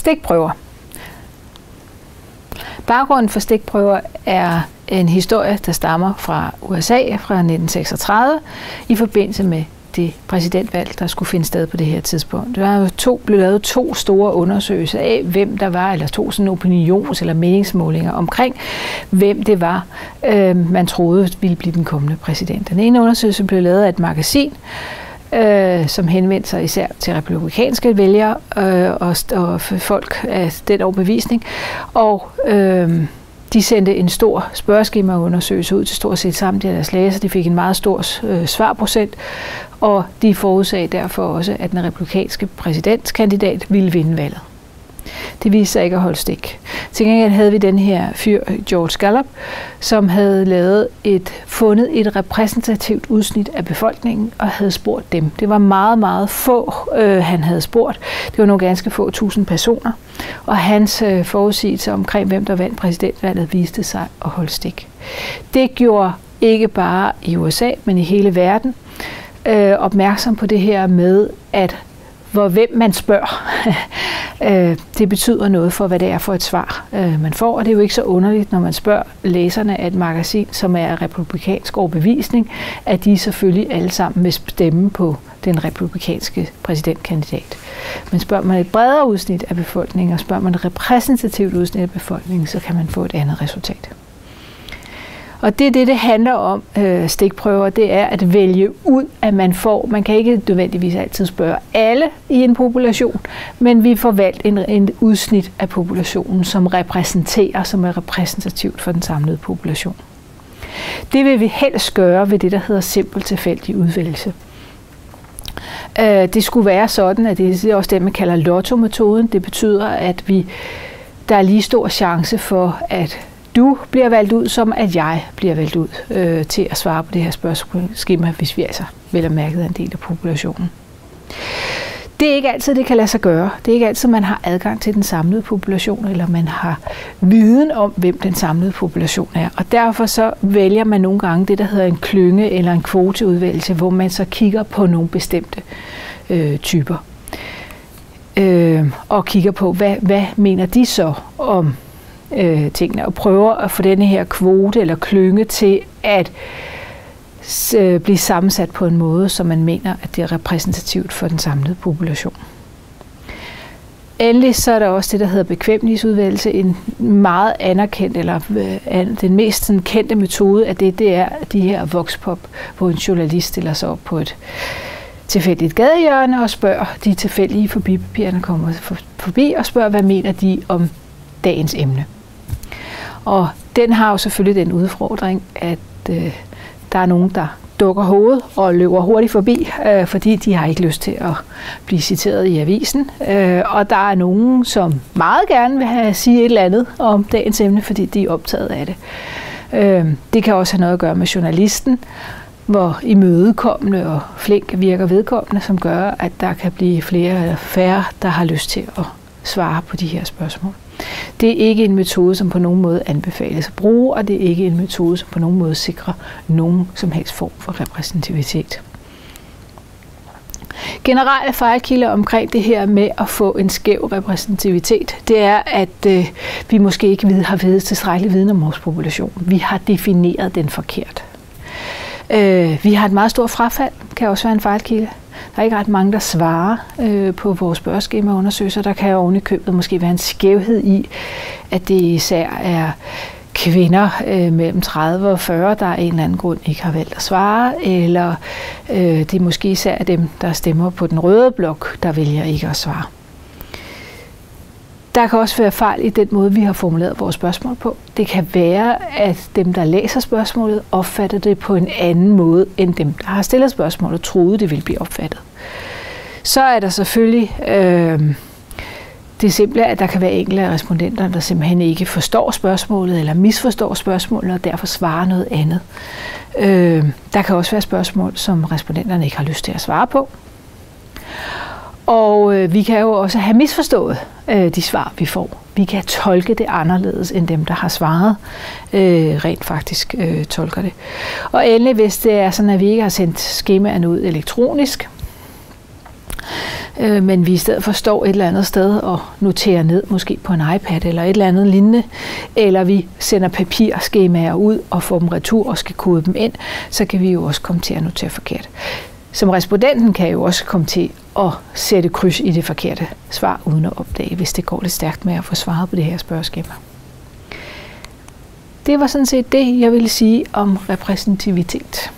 Stikprøver. Baggrunden for stikprøver er en historie, der stammer fra USA fra 1936 i forbindelse med det præsidentvalg, der skulle finde sted på det her tidspunkt. Der blev lavet 2 store undersøgelser af, hvem der var, eller 2 sådan opinions- eller meningsmålinger omkring, hvem det var, man troede ville blive den kommende præsident. Den ene undersøgelse blev lavet af et magasin, som henvendte sig især til republikanske vælgere og folk af den overbevisning, og de sendte en stor spørgeskemaundersøgelse ud til stort set samtlige af deres læsere. De fik en meget stor svarprocent, og de forudsagde derfor også, at den republikanske præsidentkandidat ville vinde valget. Det viste sig ikke at holde stik. Til gengæld havde vi den her fyr, George Gallup, som havde fundet et repræsentativt udsnit af befolkningen og havde spurgt dem. Det var meget, meget få, han havde spurgt. Det var nogle ganske få tusind personer. Og hans forudsigelse omkring, hvem der vandt præsidentvalget, viste sig at holde stik. Det gjorde ikke bare i USA, men i hele verden opmærksom på det her med, at hvem man spørger, det betyder noget for, hvad det er for et svar, man får. Og det er jo ikke så underligt, når man spørger læserne af et magasin, som er republikansk overbevisning, at de selvfølgelig alle sammen vil stemme på den republikanske præsidentkandidat. Men spørger man et bredere udsnit af befolkningen, og spørger man et repræsentativt udsnit af befolkningen, så kan man få et andet resultat. Og det handler om, stikprøver, det er at vælge ud, at man kan ikke nødvendigvis altid spørge alle i en population, men vi får valgt en udsnit af populationen, som er repræsentativt for den samlede population. Det vil vi helst gøre ved det, der hedder simpel tilfældig udvælgelse. Det skulle være sådan, at det er også det, man kalder lotto-metoden. Det betyder, at der er lige stor chance for, at du bliver valgt ud, som at jeg bliver valgt ud til at svare på det her spørgsmålsskema, hvis vi altså vel er mærket en del af populationen. Det er ikke altid, det kan lade sig gøre. Det er ikke altid, man har adgang til den samlede population, eller man har viden om, hvem den samlede population er. Og derfor så vælger man nogle gange det, der hedder en klynge eller en kvoteudvælgelse, hvor man så kigger på nogle bestemte typer. Og kigger på, hvad mener de så om tingene, og prøver at få denne her kvote eller klynge til at blive sammensat på en måde, så man mener, at det er repræsentativt for den samlede population. Endelig så er der også det, der hedder bekvemmelighedsudvælgelse, en meget anerkendt, eller den mest sådan, kendte metode af det er de her voxpop, hvor en journalist stiller sig op på et tilfældigt gadehjørne og spørger de tilfældige forbipapirerne, kommer forbi og spørger, hvad mener de om dagens emne. Og den har jo selvfølgelig den udfordring, at der er nogen, der dukker hovedet og løber hurtigt forbi, fordi de har ikke lyst til at blive citeret i avisen. Og der er nogen, som meget gerne vil sige et eller andet om dagens emne, fordi de er optaget af det. Det kan også have noget at gøre med journalisten, hvor imødekommende og flink virker vedkommende, som gør, at der kan blive flere eller færre, der har lyst til at svare på de her spørgsmål. Det er ikke en metode, som på nogen måde anbefales at bruge, og det er ikke en metode, som på nogen måde sikrer nogen som helst form for repræsentativitet. Generelle fejlkilder omkring det her med at få en skæv repræsentativitet, det er, at vi måske ikke har tilstrækkelig viden om vores population. Vi har defineret den forkert. Vi har et meget stort frafald, kan også være en fejlkilde. Der er ikke ret mange, der svarer på vores spørgeskemaundersøgelser. Der kan jo oven i købet måske være en skævhed i, at det især er kvinder mellem 30 og 40, der af en eller anden grund ikke har valgt at svare, eller det er måske især dem, der stemmer på den røde blok, der vælger ikke at svare. Der kan også være fejl i den måde, vi har formuleret vores spørgsmål på. Det kan være, at dem, der læser spørgsmålet, opfatter det på en anden måde, end dem, der har stillet spørgsmålet, troede, det ville blive opfattet. Så er der selvfølgelig det simple, at der kan være enkelte af respondenterne, der simpelthen ikke forstår spørgsmålet, eller misforstår spørgsmålet, og derfor svarer noget andet. Der kan også være spørgsmål, som respondenterne ikke har lyst til at svare på. Og vi kan jo også have misforstået de svar, vi får. Vi kan tolke det anderledes, end dem, der har svaret, rent faktisk tolker det. Og endelig, hvis det er sådan, at vi ikke har sendt skemaerne ud elektronisk, men vi i stedet for står et eller andet sted og noterer ned, måske på en iPad eller et eller andet lignende, eller vi sender papirskemaer ud og får dem retur og skal kode dem ind, så kan vi jo også komme til at notere forkert. Som respondenten kan jo også komme til at sætte kryds i det forkerte svar uden at opdage, hvis det går lidt stærkt med at få svaret på det her spørgeskema. Det var sådan set det, jeg ville sige om repræsentativitet.